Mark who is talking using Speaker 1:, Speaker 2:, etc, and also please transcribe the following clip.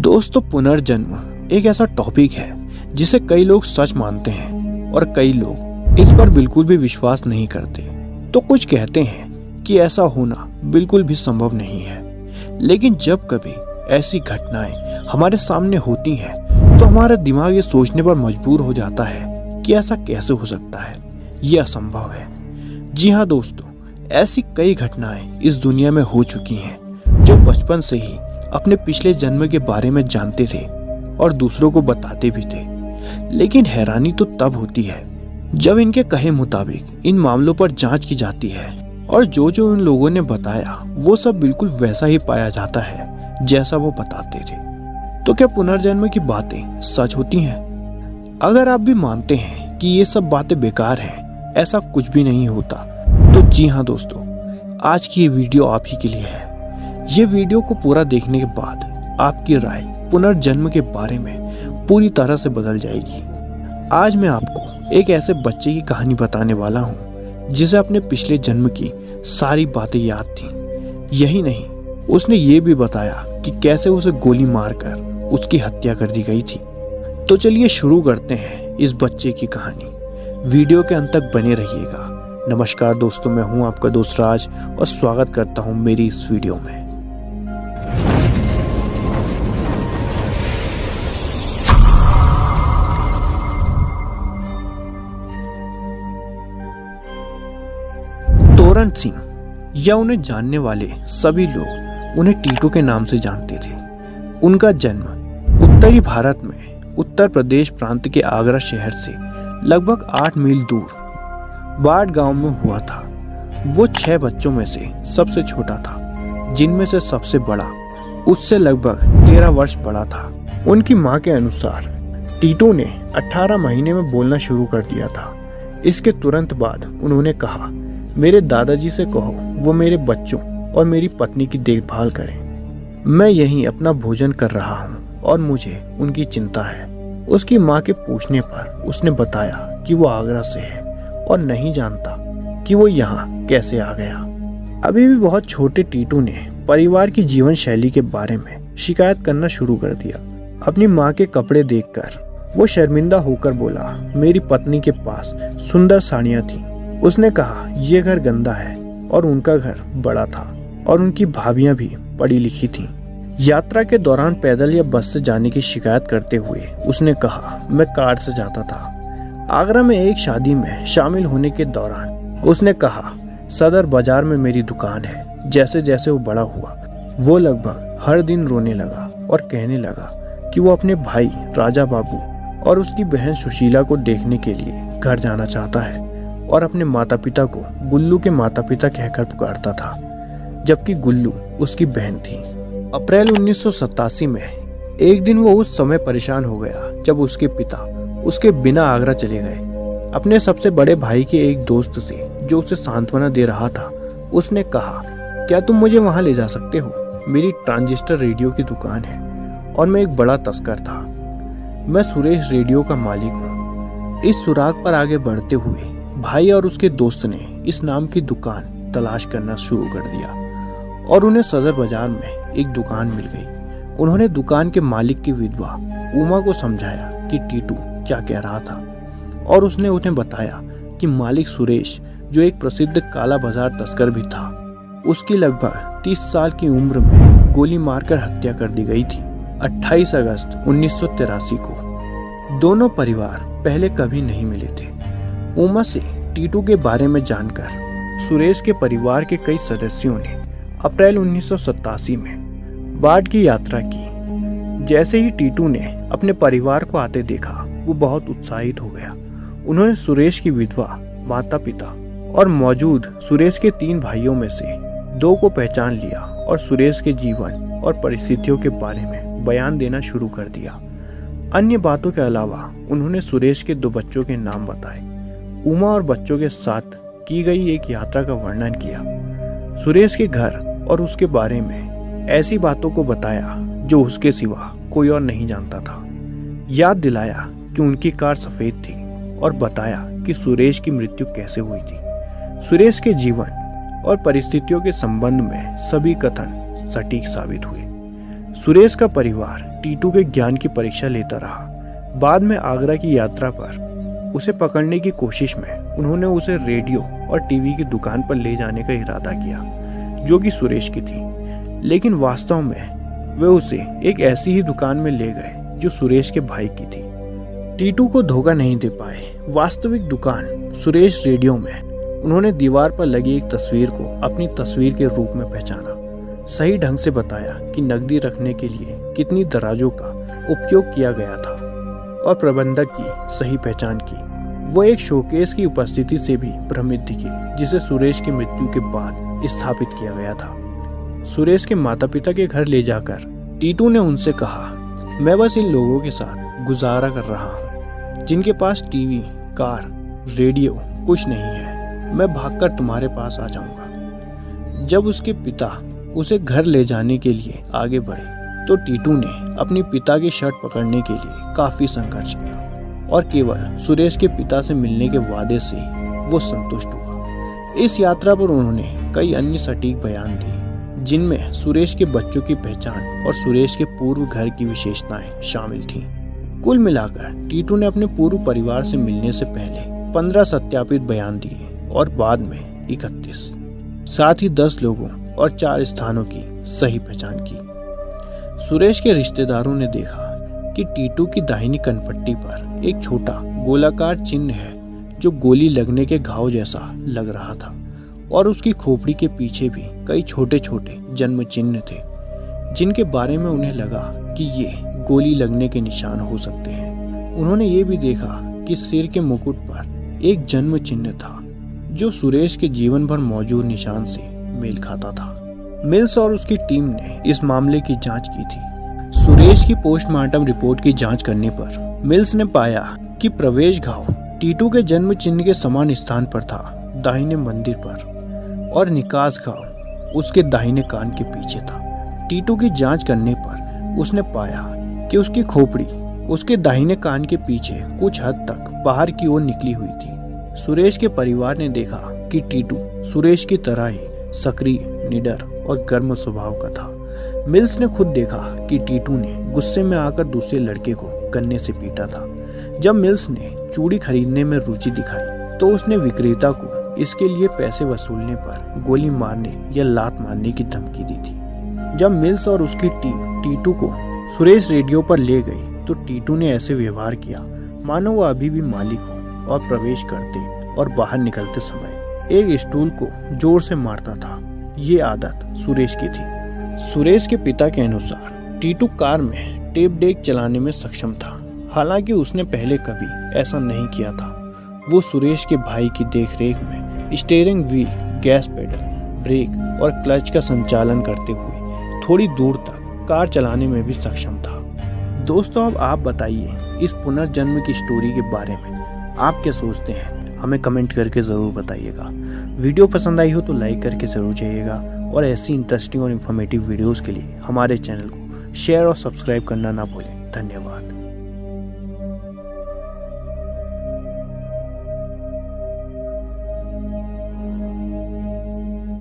Speaker 1: दोस्तों, पुनर्जन्म एक ऐसा टॉपिक है जिसे कई लोग सच मानते हैं और कई लोग इस पर बिल्कुल भी विश्वास नहीं करते। तो कुछ कहते हैं कि ऐसा होना बिल्कुल भी संभव नहीं है, लेकिन जब कभी ऐसी घटनाएं हमारे सामने होती हैं तो हमारा दिमाग ये सोचने पर मजबूर हो जाता है कि ऐसा कैसे हो सकता है, ये असंभव है। जी हाँ दोस्तों, ऐसी कई घटनाएं इस दुनिया में हो चुकी हैं जो बचपन से ही अपने पिछले जन्म के बारे में जानते थे और दूसरों को बताते भी थे। लेकिन हैरानी तो तब होती है जब इनके कहे मुताबिक इन मामलों पर जांच की जाती है और जो जो उन लोगों ने बताया वो सब बिल्कुल वैसा ही पाया जाता है जैसा वो बताते थे। तो क्या पुनर्जन्म की बातें सच होती हैं? अगर आप भी मानते हैं कि ये सब बातें बेकार हैं, ऐसा कुछ भी नहीं होता, तो जी हाँ दोस्तों, आज की ये वीडियो आप ही के लिए है। ये वीडियो को पूरा देखने के बाद आपकी राय पुनर्जन्म के बारे में पूरी तरह से बदल जाएगी। आज मैं आपको एक ऐसे बच्चे की कहानी बताने वाला हूँ जिसे अपने पिछले जन्म की सारी बातें याद थीं। यही नहीं, उसने ये भी बताया कि कैसे उसे गोली मारकर उसकी हत्या कर दी गई थी। तो चलिए शुरू करते हैं इस बच्चे की कहानी। वीडियो के अंत तक बने रहिएगा। नमस्कार दोस्तों, मैं हूँ आपका दोस्त राज और स्वागत करता हूँ मेरी इस वीडियो में। तोरण सिंह, या उन्हें जानने वाले सभी लोग उन्हें टीटू के नाम से जानते थे। उनका जन्म उत्तरी भारत में उत्तर प्रदेश प्रांत के आगरा शहर से लगभग 8 मील दूर बाट गांव में हुआ था। वो 6 बच्चों में से सबसे छोटा था, जिनमें से सबसे बड़ा उससे लगभग 13 वर्ष बड़ा था। उनकी मां के अनुसार टीटू ने 18 महीने में बोलना शुरू कर दिया था। इसके तुरंत बाद उन्होंने कहा, मेरे दादाजी से कहो वो मेरे बच्चों और मेरी पत्नी की देखभाल करें। मैं यहीं अपना भोजन कर रहा हूँ और मुझे उनकी चिंता है। उसकी माँ के पूछने पर उसने बताया कि वो आगरा से है और नहीं जानता कि वो यहाँ कैसे आ गया। अभी भी बहुत छोटे टीटू ने परिवार की जीवन शैली के बारे में शिकायत करना शुरू कर दिया। अपनी माँ के कपड़े देखकर वो शर्मिंदा होकर बोला, मेरी पत्नी के पास सुंदर साड़ियाँ थीं। उसने कहा, ये घर गंदा है और उनका घर बड़ा था और उनकी भाभियां भी पढ़ी लिखी थीं। यात्रा के दौरान पैदल या बस से जाने की शिकायत करते हुए उसने कहा, मैं कार से जाता था। आगरा में एक शादी में शामिल होने के दौरान उसने कहा, सदर बाजार में मेरी दुकान है। जैसे जैसे वो बड़ा हुआ वो लगभग हर दिन रोने लगा और कहने लगा कि वो अपने भाई राजा बाबू और उसकी बहन सुशीला को देखने के लिए घर जाना चाहता है और अपने माता पिता को गुल्लू के माता पिता कहकर पुकारता था, जबकि गुल्लू उसकी बहन थी। अप्रैल 1987 में एक दिन वो उस समय परेशान हो गया जब उसके पिता उसके बिना आगरा चले गए। अपने सबसे बड़े भाई के एक दोस्त से जो उसे सांत्वना दे रहा था, उसने कहा, क्या तुम मुझे वहां ले जा सकते हो? मेरी ट्रांजिस्टर रेडियो की दुकान है और मैं एक बड़ा तस्कर था। मैं सुरेश रेडियो का मालिक हूँ। इस सुराग पर आगे बढ़ते हुए भाई और उसके दोस्त ने इस नाम की दुकान तलाश करना शुरू कर दिया और उन्हें सदर बाजार में एक दुकान मिल गई। उन्होंने दुकान के मालिक की विधवा उमा को समझाया कि टीटू क्या कह रहा था और उसने उन्हें बताया कि मालिक सुरेश, जो एक प्रसिद्ध काला बाजार तस्कर भी था, उसकी लगभग 30 साल की उम्र में गोली मारकर हत्या कर दी गई थी 28 अगस्त 1983 को। दोनों परिवार पहले कभी नहीं मिले थे। उमा से टीटू के बारे में जानकर सुरेश के परिवार के कई सदस्यों ने अप्रैल 1987 में बाट की यात्रा की। जैसे ही टीटू ने अपने परिवार को आते देखा, वो बहुत उत्साहित हो गया। उन्होंने सुरेश की विधवा, माता पिता और मौजूद सुरेश के 3 भाइयों में से 2 को पहचान लिया और सुरेश के जीवन और परिस्थितियों के बारे में बयान देना शुरू कर दिया। अन्य बातों के अलावा उन्होंने सुरेश के 2 बच्चों के नाम बताए। उमा और बच्चों के साथ की गई एक यात्रा का वर्णन किया। सुरेश के घर और उसके बारे में ऐसी बातों को बताया जो उसके सिवा कोई और नहीं जानता था। याद दिलाया कि उनकी कार सफेद थी और बताया कि सुरेश की मृत्यु कैसे हुई थी। सुरेश के जीवन और परिस्थितियों के संबंध में सभी कथन सटीक साबित हुए। सुरेश का परिवार टीटू के ज्ञान की परीक्षा लेता रहा। बाद में आगरा की यात्रा पर उसे पकड़ने की कोशिश में उन्होंने उसे रेडियो और टीवी की दुकान पर ले जाने का इरादा किया, जो कि सुरेश की थी। लेकिन वास्तव में वे उसे एक ऐसी ही दुकान में ले गए जो सुरेश के भाई की थी। टीटू को धोखा नहीं दे पाए। वास्तविक दुकान सुरेश रेडियो में उन्होंने दीवार पर लगी एक तस्वीर को अपनी तस्वीर के रूप में पहचाना, सही ढंग से बताया कि नकदी रखने के लिए कितनी दराजों का उपयोग किया गया था और प्रबंधक की सही पहचान की। वो एक शोकेस की उपस्थिति से भी भ्रमित दिखे, जिसे सुरेश की मृत्यु के बाद स्थापित किया गया था। सुरेश के माता पिता के घर ले जाकर टीटू ने उनसे कहा, मैं बस इन लोगों के साथ गुजारा कर रहा हूँ जिनके पास टीवी, कार, रेडियो कुछ नहीं है। मैं भागकर तुम्हारे पास आ जाऊंगा। जब उसके पिता उसे घर ले जाने के लिए आगे बढ़े तो टीटू ने अपने पिता की शर्ट पकड़ने के लिए काफी संघर्ष किया और केवल सुरेश के पिता से मिलने के वादे से ही वो संतुष्ट हुआ। इस यात्रा पर उन्होंने कई अन्य सटीक बयान दिए, जिनमें सुरेश के बच्चों की पहचान और सुरेश के पूर्व घर की विशेषताएं शामिल थीं। कुल मिलाकर टीटू ने अपने पूर्व परिवार से मिलने से पहले 15 सत्यापित बयान दिए और बाद में 31, साथ ही 10 लोगों और 4 स्थानों की सही पहचान की। सुरेश के रिश्तेदारों ने देखा कि टीटू की दाहिनी कनपट्टी पर एक छोटा गोलाकार चिन्ह है जो गोली लगने के घाव जैसा लग रहा था और उसकी खोपड़ी के पीछे भी कई छोटे छोटे जन्म चिन्ह थे, जिनके बारे में उन्हें लगा कि ये गोली लगने के निशान हो सकते हैं। उन्होंने ये भी देखा कि सिर के मुकुट पर एक जन्म चिन्ह था जो सुरेश के जीवन भर मौजूद निशान से मेल खाता था। मिल्स और उसकी टीम ने इस मामले की जांच की थी। सुरेश की पोस्टमार्टम रिपोर्ट की जांच करने पर मिल्स ने पाया कि प्रवेश घाव टीटू के जन्म चिन्ह के समान स्थान पर था, दाहिने मंदिर पर, और निकास घाव उसके दाहिने कान के पीछे था। टीटू की जांच करने पर उसने पाया कि उसकी खोपड़ी उसके दाहिने कान के पीछे कुछ हद तक बाहर की ओर निकली हुई थी। सुरेश के परिवार ने देखा कि टीटू सुरेश की तरह ही सक्रिय, निडर और गर्म स्वभाव का था। मिल्स ने खुद देखा कि टीटू ने गुस्से में आकर दूसरे लड़के को गन्ने से पीटा था। जब मिल्स ने चूड़ी खरीदने में रुचि दिखाई तो उसने विक्रेता को इसके लिए पैसे वसूलने पर गोली मारने या लात मारने की धमकी दी थी। जब मिल्स और उसकी टीम टीटू को सुरेश रेडियो पर ले गई तो टीटू ने ऐसे व्यवहार किया मानो वो अभी भी मालिक हो और प्रवेश करते और बाहर निकलते समय एक स्टूल को जोर से मारता था। ये आदत सुरेश की थी। सुरेश के पिता के अनुसार टीटू कार में टेप डेक चलाने में सक्षम था, हालांकि उसने पहले कभी ऐसा नहीं किया था। वो सुरेश के भाई की देखरेख में steering wheel, gas pedal, brake और क्लच का संचालन करते हुए थोड़ी दूर तक कार चलाने में भी सक्षम था। दोस्तों, अब आप बताइए इस पुनर्जन्म की स्टोरी के बारे में आप क्या सोचते हैं? हमें कमेंट करके ज़रूर बताइएगा। वीडियो पसंद आई हो तो लाइक करके ज़रूर जाइएगा और ऐसी इंटरेस्टिंग और इन्फॉर्मेटिव वीडियोस के लिए हमारे चैनल को शेयर और सब्सक्राइब करना ना भूलें। धन्यवाद।